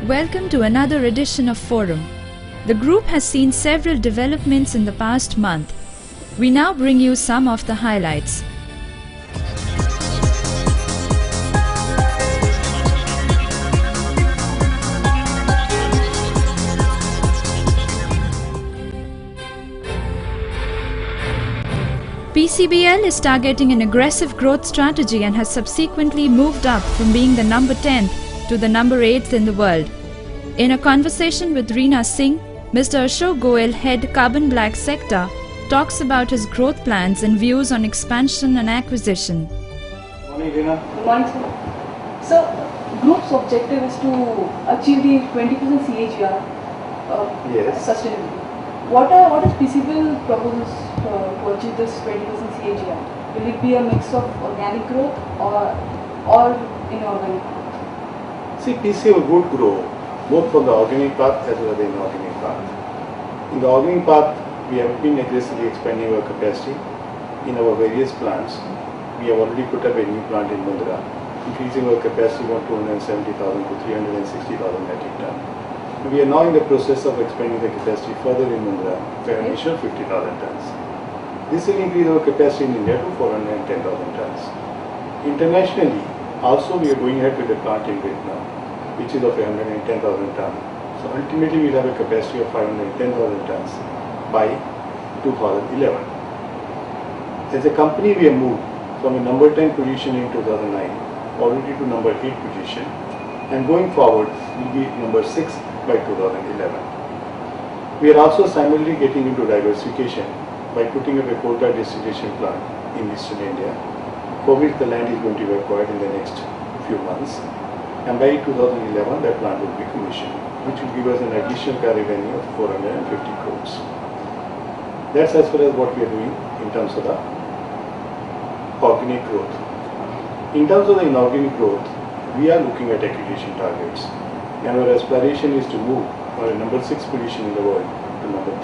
Welcome to another edition of Forum. The group has seen several developments in the past month. We now bring you some of the highlights. PCBL is targeting an aggressive growth strategy and has subsequently moved up from being the number 10th to the number 8th in the world. In a conversation with Reena Singh, Mr. Ashok Goel, head Carbon Black sector, talks about his growth plans and views on expansion and acquisition. Good morning, Reena. Good morning, sir. So, group's objective is to achieve the 20% CAGR Yes. sustainability. What is PCBL proposes to achieve this 20% CAGR? Will it be a mix of organic growth or inorganic? See, PCBL would grow both from the organic path as well as the inorganic path. In the organic path, we have been aggressively expanding our capacity in our various plants. We have already put up a new plant in Mundra, increasing our capacity from 270,000 to 360,000 metric ton. We are now in the process of expanding the capacity further in Mundra for an additional 50,000 tons. This will increase our capacity in India to 410,000 tons. Internationally, also we are going ahead with the plant in Vietnam, which is of 110,000 tons. So ultimately we will have a capacity of 510,000 tons by 2011. As a company, we have moved from a number 10 position in 2009 already to number 8 position, and going forward will be number 6 by 2011. We are also simultaneously getting into diversification by putting up a coal tar distillation plant in eastern India, for which the land is going to be acquired in the next few months, and by 2011 that plant will be commissioned, which will give us an additional car revenue of 450 crores. That's as far as what we are doing in terms of the organic growth. In terms of the inorganic growth, we are looking at acquisition targets, and our aspiration is to move from a number 6 position in the world to number 3.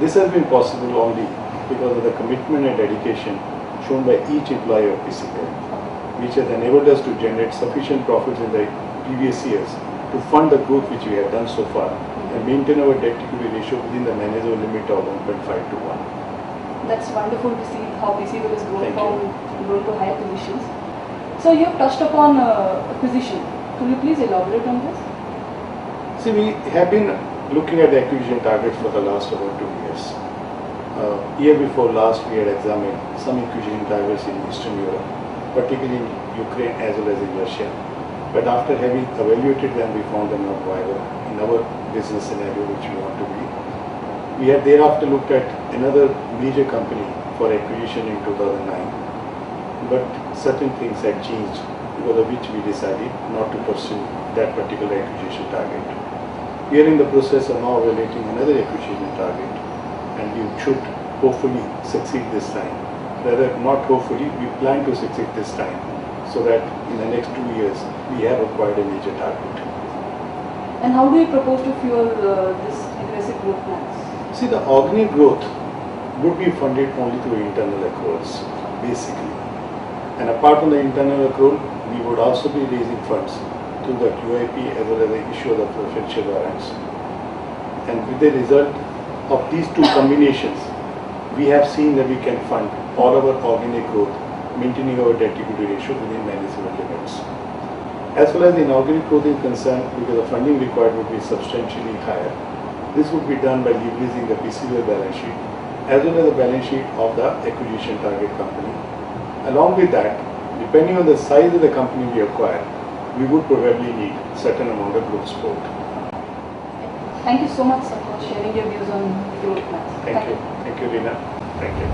This has been possible only because of the commitment and dedication shown by each employee of PCBL, which has enabled us to generate sufficient profits in the previous years to fund the growth which we have done so far and maintain our debt-equity ratio within the manageable limit of 1.5 to 1. That's wonderful to see how PCBL is growing to higher positions. So you have touched upon acquisition. Could you please elaborate on this? See, we have been looking at the acquisition targets for the last about 2 years. Year before last, we had examined some acquisition targets in Eastern Europe, particularly in Ukraine as well as in Russia. But after having evaluated them, we found them not viable in our business scenario which we want to be. We had thereafter looked at another major company for acquisition in 2009, but certain things had changed, because of which we decided not to pursue that particular acquisition target. We are in the process of now evaluating another acquisition target, and we should hopefully succeed this time. Rather, not hopefully, we plan to succeed this time, so that in the next 2 years we have acquired a major target. And how do you propose to fuel this aggressive growth plans? See, the organic growth would be funded only through internal accruals, basically. And apart from the internal accrual, we would also be raising funds through the QIP as well as the issue of the preferential warrants. And with the result of these two combinations, we have seen that we can fund all our organic growth, maintaining our debt-equity ratio within manageable limits. As well as the inorganic growth is concerned, because the funding required would be substantially higher, this would be done by leveraging the PCBL balance sheet as well as the balance sheet of the acquisition target company. Along with that, depending on the size of the company we acquire, we would probably need certain amount of growth support. Thank you so much, sir, for sharing your views on growth plans. Thank you. Thank you, Reena. Thank you.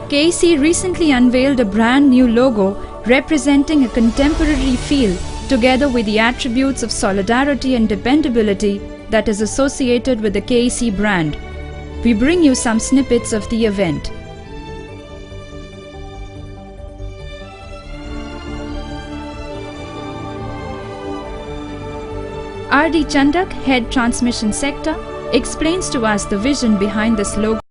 KC recently unveiled a brand new logo representing a contemporary feel, together with the attributes of solidarity and dependability that is associated with the KC brand. We bring you some snippets of the event. R.D. Chandak, head transmission sector, explains to us the vision behind this logo.